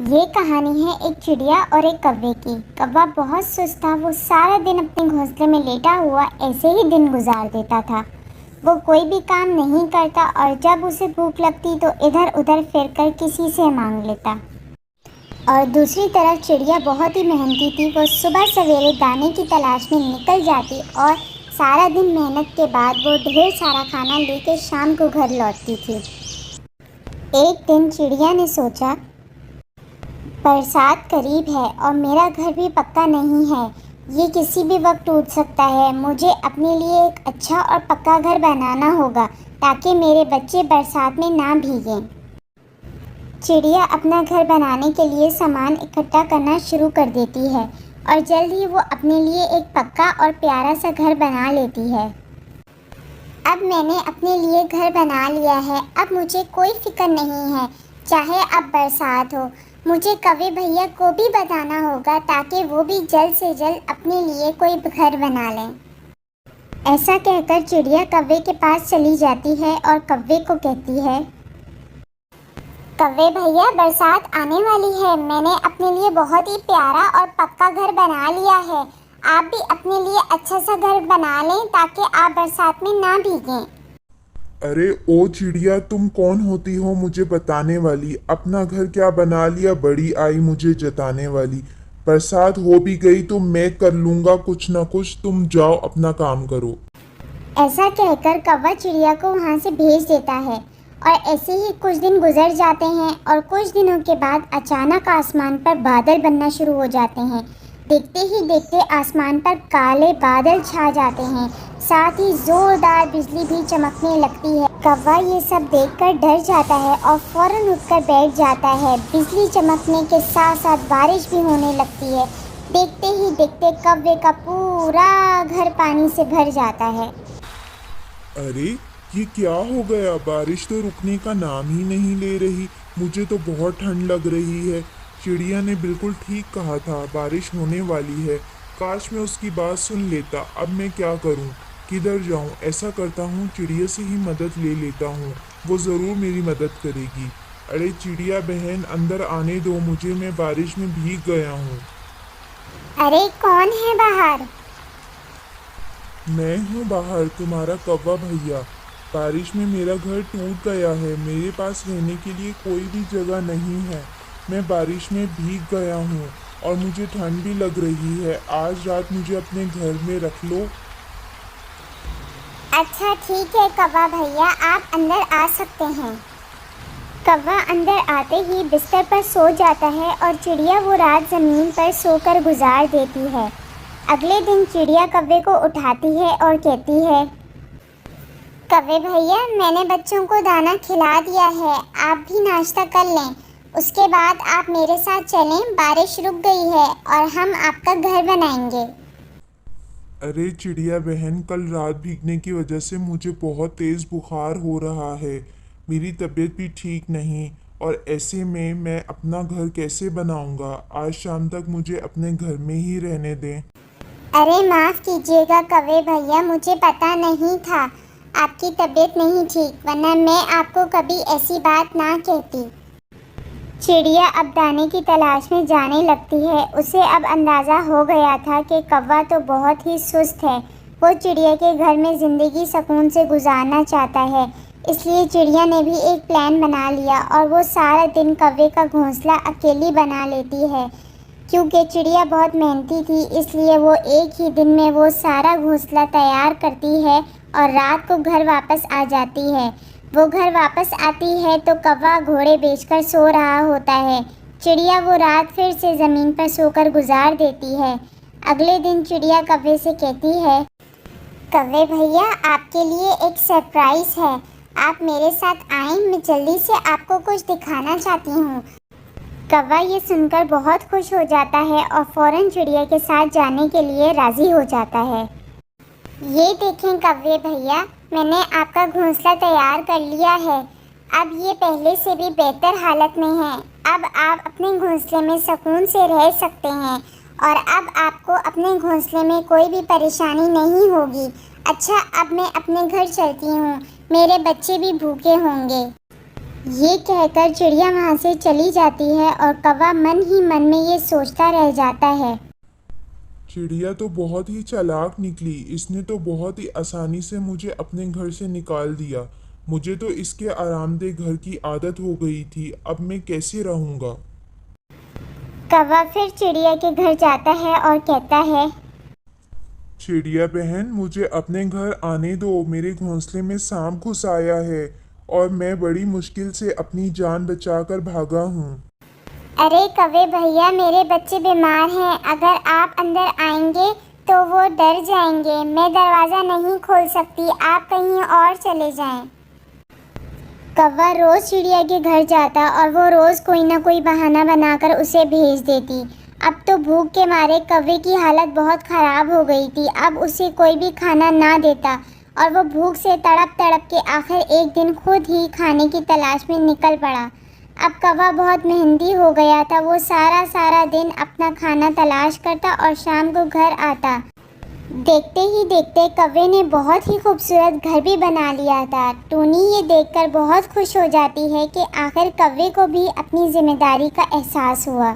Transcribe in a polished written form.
ये कहानी है एक चिड़िया और एक कौवे की। कौवा बहुत सुस्त था। वो सारा दिन अपने घोंसले में लेटा हुआ ऐसे ही दिन गुजार देता था। वो कोई भी काम नहीं करता और जब उसे भूख लगती तो इधर उधर फिरकर किसी से मांग लेता। और दूसरी तरफ चिड़िया बहुत ही मेहनती थी। वो सुबह सवेरे दाने की तलाश में निकल जाती और सारा दिन मेहनत के बाद वो ढेर सारा खाना लेकर शाम को घर लौटती थी। एक दिन चिड़िया ने सोचा, बरसात करीब है और मेरा घर भी पक्का नहीं है। ये किसी भी वक्त टूट सकता है। मुझे अपने लिए एक अच्छा और पक्का घर बनाना होगा ताकि मेरे बच्चे बरसात में ना भीगें। चिड़िया अपना घर बनाने के लिए सामान इकट्ठा करना शुरू कर देती है और जल्द ही वो अपने लिए एक पक्का और प्यारा सा घर बना लेती है। अब मैंने अपने लिए घर बना लिया है। अब मुझे कोई फिक्र नहीं है, चाहे अब बरसात हो। मुझे कौवे भैया को भी बताना होगा ताकि वो भी जल्द से जल्द अपने लिए कोई घर बना लें। ऐसा कहकर चिड़िया कौवे के पास चली जाती है और कौवे को कहती है, कौवे भैया, बरसात आने वाली है। मैंने अपने लिए बहुत ही प्यारा और पक्का घर बना लिया है। आप भी अपने लिए अच्छा सा घर बना लें ताकि आप बरसात में ना भीगें। अरे ओ चिड़िया, तुम कौन होती हो मुझे बताने वाली? अपना घर क्या बना लिया, बड़ी आई मुझे जताने वाली। बरसात हो भी गई तो मैं कर लूंगा कुछ ना कुछ, तुम जाओ अपना काम करो। ऐसा कहकर कौवा चिड़िया को वहाँ से भेज देता है और ऐसे ही कुछ दिन गुजर जाते हैं और कुछ दिनों के बाद अचानक आसमान पर बादल बनना शुरू हो जाते हैं। देखते ही देखते आसमान पर काले बादल छा जाते हैं, साथ ही जोरदार बिजली भी चमकने लगती है। कौवा ये सब देखकर डर जाता है और फौरन उठकर बैठ जाता है। बिजली चमकने के साथ साथ बारिश भी होने लगती है। देखते ही देखते कौवे का पूरा घर पानी से भर जाता है। अरे ये क्या हो गया? बारिश तो रुकने का नाम ही नहीं ले रही। मुझे तो बहुत ठंड लग रही है। चिड़िया ने बिल्कुल ठीक कहा था, बारिश होने वाली है। काश मैं उसकी बात सुन लेता। अब मैं क्या करूं? किधर जाऊं? ऐसा करता हूं, चिड़िया से ही मदद ले लेता हूं। वो ज़रूर मेरी मदद करेगी। अरे चिड़िया बहन, अंदर आने दो मुझे, मैं बारिश में भीग गया हूँ। अरे कौन है बाहर? मैं हूँ बाहर, तुम्हारा कौवा भैया। बारिश में मेरा घर टूट गया है। मेरे पास रहने के लिए कोई भी जगह नहीं है। मैं बारिश में भीग गया हूँ और मुझे ठंड भी लग रही है। आज रात मुझे अपने घर में रख लो। अच्छा ठीक है कौवा भैया, आप अंदर आ सकते हैं। कौवा अंदर आते ही बिस्तर पर सो जाता है और चिड़िया वो रात ज़मीन पर सोकर गुजार देती है। अगले दिन चिड़िया कौवे को उठाती है और कहती है, कौवे भैया, मैंने बच्चों को दाना खिला दिया है। आप भी नाश्ता कर लें। उसके बाद आप मेरे साथ चलें। बारिश रुक गई है और हम आपका घर बनाएंगे। अरे चिड़िया बहन, कल रात भीगने की वजह से मुझे बहुत तेज़ बुखार हो रहा है। मेरी तबीयत भी ठीक नहीं, और ऐसे में मैं अपना घर कैसे बनाऊंगा? आज शाम तक मुझे अपने घर में ही रहने दें। अरे माफ़ कीजिएगा कौवे भैया, मुझे पता नहीं था आपकी तबीयत नहीं ठीक, वरना मैं आपको कभी ऐसी बात ना कहती। चिड़िया अब दाने की तलाश में जाने लगती है। उसे अब अंदाज़ा हो गया था कि कौवा तो बहुत ही सुस्त है। वो चिड़िया के घर में ज़िंदगी सुकून से गुजारना चाहता है। इसलिए चिड़िया ने भी एक प्लान बना लिया और वो सारा दिन कौवे का घोंसला अकेली बना लेती है। क्योंकि चिड़िया बहुत मेहनती थी, इसलिए वो एक ही दिन में वो सारा घोंसला तैयार करती है और रात को घर वापस आ जाती है। वो घर वापस आती है तो कौवा घोड़े बेचकर सो रहा होता है। चिड़िया वो रात फिर से ज़मीन पर सोकर गुजार देती है। अगले दिन चिड़िया कौवे से कहती है, कौवे भैया, आपके लिए एक सरप्राइज़ है। आप मेरे साथ आएं, मैं जल्दी से आपको कुछ दिखाना चाहती हूँ। कौवा ये सुनकर बहुत खुश हो जाता है और फौरन चिड़िया के साथ जाने के लिए राज़ी हो जाता है। ये देखें कौवे भैया, मैंने आपका घोंसला तैयार कर लिया है। अब ये पहले से भी बेहतर हालत में है। अब आप अपने घोंसले में सुकून से रह सकते हैं और अब आपको अपने घोंसले में कोई भी परेशानी नहीं होगी। अच्छा, अब मैं अपने घर चलती हूँ। मेरे बच्चे भी भूखे होंगे। ये कहकर चिड़िया वहाँ से चली जाती है और कौवा मन ही मन में ये सोचता रह जाता है। चिड़िया तो बहुत ही चालाक निकली, इसने तो बहुत ही आसानी से मुझे अपने घर से निकाल दिया। मुझे तो इसके आरामदेह घर की आदत हो गई थी, अब मैं कैसे रहूँगा। कौवा फिर चिड़िया के घर जाता है और कहता है, चिड़िया बहन, मुझे अपने घर आने दो, मेरे घोंसले में सांप घुस आया है और मैं बड़ी मुश्किल से अपनी जान बचाकर भागा हूँ। अरे कौवे भैया, मेरे बच्चे बीमार हैं, अगर आप अंदर आएंगे तो वो डर जाएंगे, मैं दरवाज़ा नहीं खोल सकती, आप कहीं और चले जाएं। कौवा रोज़ चिड़िया के घर जाता और वो रोज़ कोई ना कोई बहाना बनाकर उसे भेज देती। अब तो भूख के मारे कौवे की हालत बहुत ख़राब हो गई थी। अब उसे कोई भी खाना ना देता और वो भूख से तड़प तड़प के आखिर एक दिन खुद ही खाने की तलाश में निकल पड़ा। अब कौवा बहुत मेहनती हो गया था, वो सारा दिन अपना खाना तलाश करता और शाम को घर आता। देखते ही देखते कौवे ने बहुत ही खूबसूरत घर भी बना लिया था। टूनी ये देखकर बहुत खुश हो जाती है कि आखिर कौवे को भी अपनी जिम्मेदारी का एहसास हुआ।